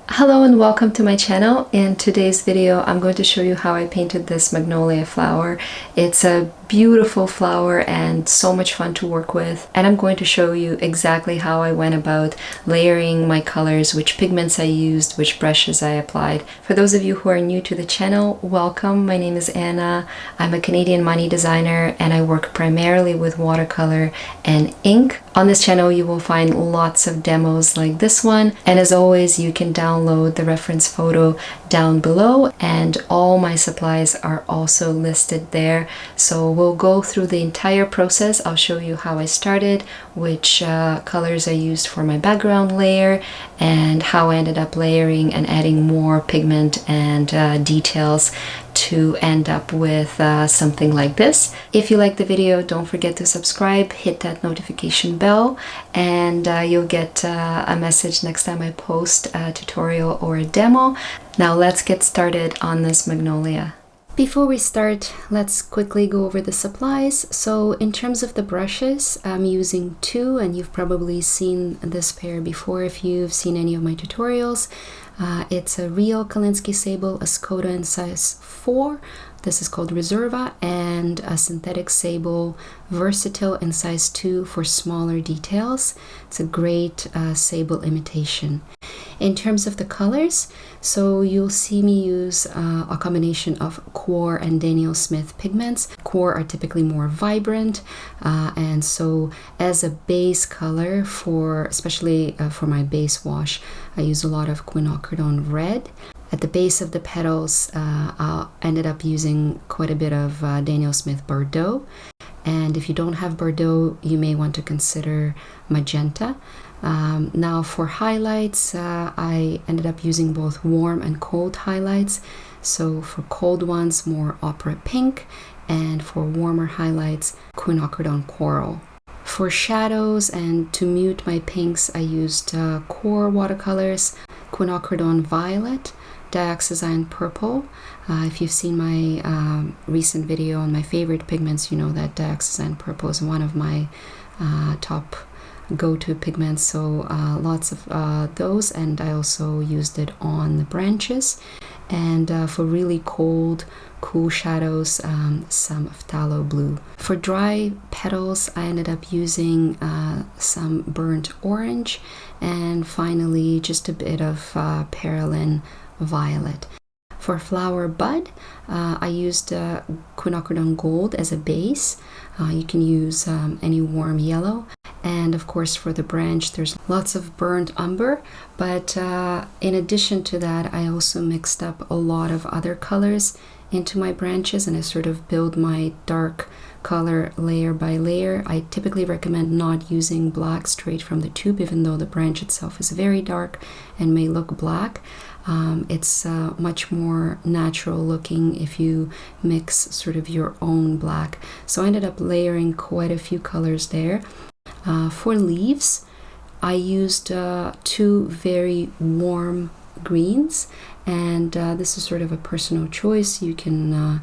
Hello and welcome to my channel. In today's video I'm going to show you how I painted this magnolia flower. It's a beautiful flower and so much fun to work with, and I'm going to show you exactly how I went about layering my colors, which pigments I used, which brushes I applied. For those of you who are new to the channel, welcome. My name is Anna. I'm a Canadian money designer and I work primarily with watercolor and ink. On this channel you will find lots of demos like this one, and as always you can download the reference photo down below, and all my supplies are also listed there. So we'll go through the entire process. I'll show you how I started, which colors I used for my background layer, and how I ended up layering and adding more pigment and details to end up with something like this. If you like the video, don't forget to subscribe, hit that notification bell, and you'll get a message next time I post a tutorial or a demo. Now let's get started on this magnolia. Before we start, let's quickly go over the supplies. So in terms of the brushes, I'm using two, and you've probably seen this pair before if you've seen any of my tutorials. It's a real Kolinsky sable, a Skoda in size 4. This is called Reserva, and a synthetic sable, Versatile in size 2 for smaller details. It's a great sable imitation. In terms of the colors, so you'll see me use a combination of QOR and Daniel Smith pigments. QOR are typically more vibrant, and so as a base color for, especially for my base wash, I use a lot of Quinacridone red. At the base of the petals, I ended up using quite a bit of Daniel Smith Bordeaux. And if you don't have Bordeaux, you may want to consider magenta. Now for highlights, I ended up using both warm and cold highlights. So for cold ones, more opera pink, and for warmer highlights, Quinacridone coral. For shadows and to mute my pinks, I used QOR watercolors, Quinacridone violet, dioxazine purple. If you've seen my recent video on my favorite pigments, you know that dioxazine purple is one of my top go-to pigments, so lots of those, and I also used it on the branches. And for really cold, cool shadows, some phthalo blue. For dry petals, I ended up using some burnt orange, and finally just a bit of perylene violet. For flower bud, I used Quinacridone Gold as a base. You can use any warm yellow. And of course for the branch there's lots of Burned Umbre, but in addition to that I also mixed up a lot of other colors into my branches, and I sort of build my dark color layer by layer. I typically recommend not using black straight from the tube, even though the branch itself is very dark and may look black. It's much more natural looking if you mix sort of your own black. So I ended up layering quite a few colors there. For leaves, I used two very warm greens, and this is sort of a personal choice. You can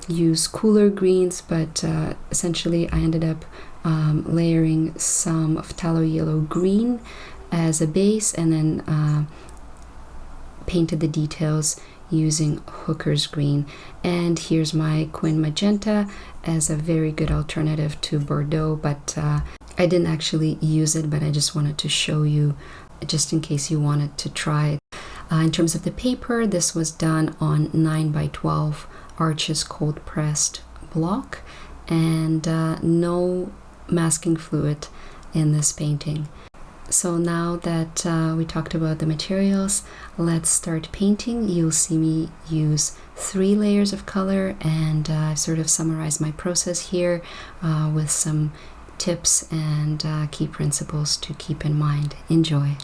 use cooler greens, but essentially I ended up layering some phthalo yellow green as a base, and then painted the details using Hooker's green. And here's my Quin magenta as a very good alternative to Bordeaux, but I didn't actually use it, but I just wanted to show you just in case you wanted to try it. In terms of the paper, this was done on 9x12 Arches cold pressed block, and no masking fluid in this painting. So now that we talked about the materials, let's start painting. You'll see me use 3 layers of color, and I've sort of summarized my process here with some tips and key principles to keep in mind. Enjoy.